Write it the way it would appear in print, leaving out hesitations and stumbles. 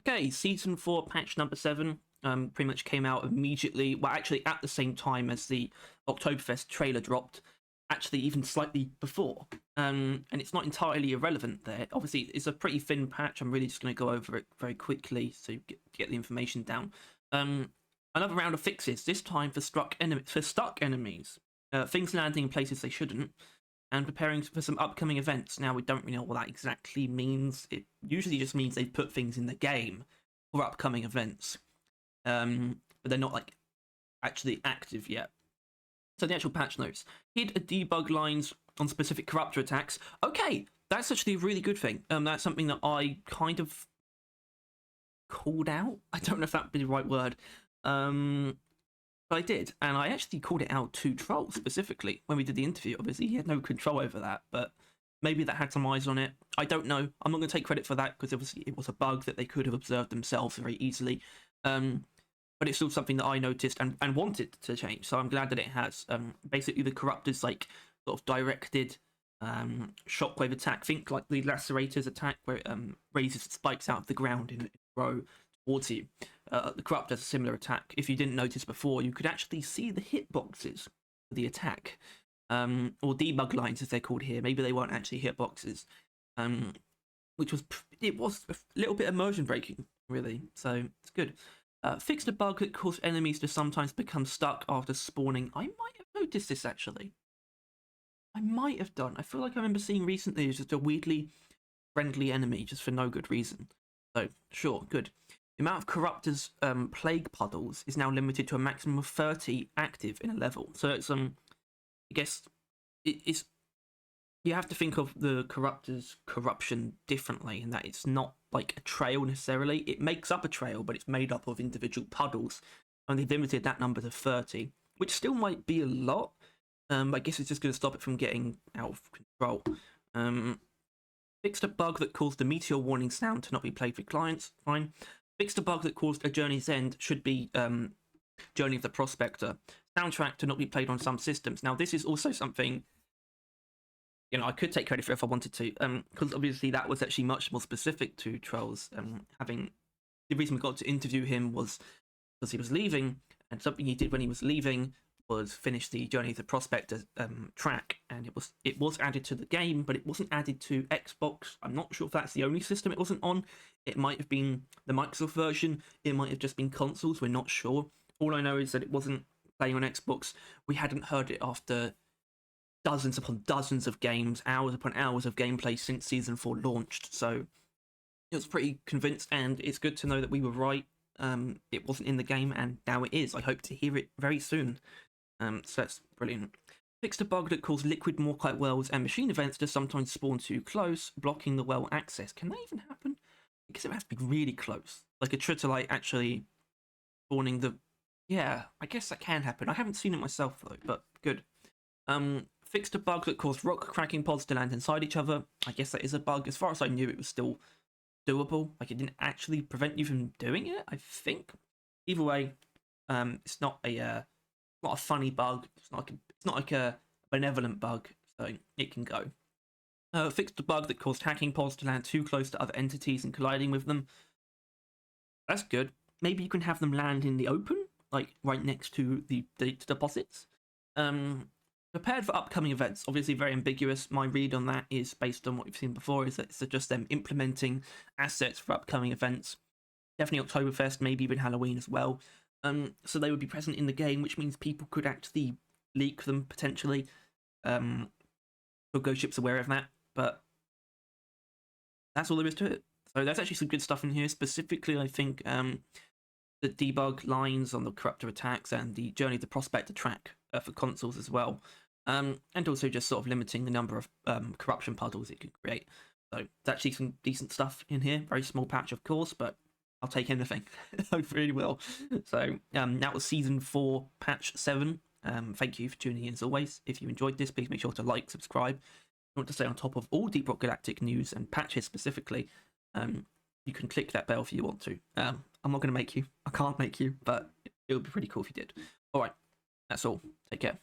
Okay, Season 4, patch number 7, pretty much came out immediately, well, actually at the same time as the Oktoberfest trailer dropped, actually even slightly before. And it's not entirely irrelevant there. Obviously, it's a pretty thin patch. I'm really just going to go over it very quickly to get the information down. Another round of fixes, this time for stuck enemies. Things landing in places they shouldn't, and preparing for some upcoming events. Now, we don't really know what that exactly means. It usually just means they've put things in the game for upcoming events. But they're not, like, actually active yet. So the actual patch notes. Hid debug lines on specific corruptor attacks. Okay, that's actually a really good thing. That's something that I kind of called out. I don't know if that would be the right word. But I did, and I actually called it out to Troll specifically when we did the interview. Obviously, he had no control over that, but maybe that had some eyes on it. I don't know. I'm not going to take credit for that because obviously it was a bug that they could have observed themselves very easily. But it's still something that I noticed and wanted to change, so I'm glad that it has. Basically, the corruptor's like sort of directed shockwave attack. Think like the Lacerator's attack, where it raises spikes out of the ground in a row towards you. The corruptor has a similar attack. If you didn't notice before, you could actually see the hitboxes for the attack, or debug lines as they're called here. Maybe they weren't actually hitboxes, which was a little bit immersion breaking, really. So it's good. Fixed a bug that caused enemies to sometimes become stuck after spawning. I might have noticed this, actually. I might have done. I feel like I remember seeing recently it's just a weirdly friendly enemy, just for no good reason. So, sure, good. The amount of corruptors' plague puddles is now limited to a maximum of 30 active in a level. So it's, I guess, it's... You have to think of the corruptor's corruption differently, in that it's not like a trail necessarily. It makes up a trail, but it's made up of individual puddles, and they've limited that number to 30, which still might be a lot. I guess it's just going to stop it from getting out of control. Fixed a bug that caused the meteor warning sound to not be played with clients. Fine. Fixed a bug that caused A Journey's End should be Journey of the Prospector soundtrack to not be played on some systems. Now, this is also something, you know, I could take credit for if I wanted to, because obviously that was actually much more specific to Trolls. The reason we got to interview him was because he was leaving, and something he did when he was leaving was finish the Journey of the Prospector track, and it was added to the game, but it wasn't added to Xbox. I'm not sure if that's the only system it wasn't on. It might have been the Microsoft version. It might have just been consoles. We're not sure. All I know is that it wasn't playing on Xbox. We hadn't heard it after dozens upon dozens of games, hours upon hours of gameplay since Season 4 launched. So I was pretty convinced, and it's good to know that we were right. It wasn't in the game, and now it is. I hope to hear it very soon. So that's brilliant. Fixed a bug that caused liquid Morkite wells and machine events to sometimes spawn too close, blocking the well access. Can that even happen? Because it has to be really close. Like a Tritolite actually spawning the... Yeah, I guess that can happen. I haven't seen it myself, though, but good. Fixed a bug that caused rock cracking pods to land inside each other. I guess that is a bug. As far as I knew, it was still doable. Like, it didn't actually prevent you from doing it, I think. Either way, it's not a funny bug. It's not like a benevolent bug, so it can go. Fixed a bug that caused hacking pods to land too close to other entities and colliding with them. That's good. Maybe you can have them land in the open, like right next to the deposits. Prepared for upcoming events. Obviously very ambiguous. My read on that is based on what we've seen before, is that it's just them implementing assets for upcoming events. Definitely Oktoberfest, maybe even Halloween as well. So they would be present in the game, which means people could actually leak them potentially. Or Ghost Ship's aware of that, but that's all there is to it. So there's actually some good stuff in here. Specifically, I think the debug lines on the corruptor attacks and the Journey of the Prospector track for consoles as well. And also just sort of limiting the number of corruption puddles it can create. So there's actually some decent stuff in here. Very small patch, of course, but I'll take anything. I really will. So that was Season 4, Patch 7. Thank you for tuning in as always. If you enjoyed this, please make sure to like, subscribe. If you want to stay on top of all Deep Rock Galactic news and patches specifically, you can click that bell if you want to. I'm not going to make you. I can't make you, but it would be pretty cool if you did. Alright, that's all. Take care.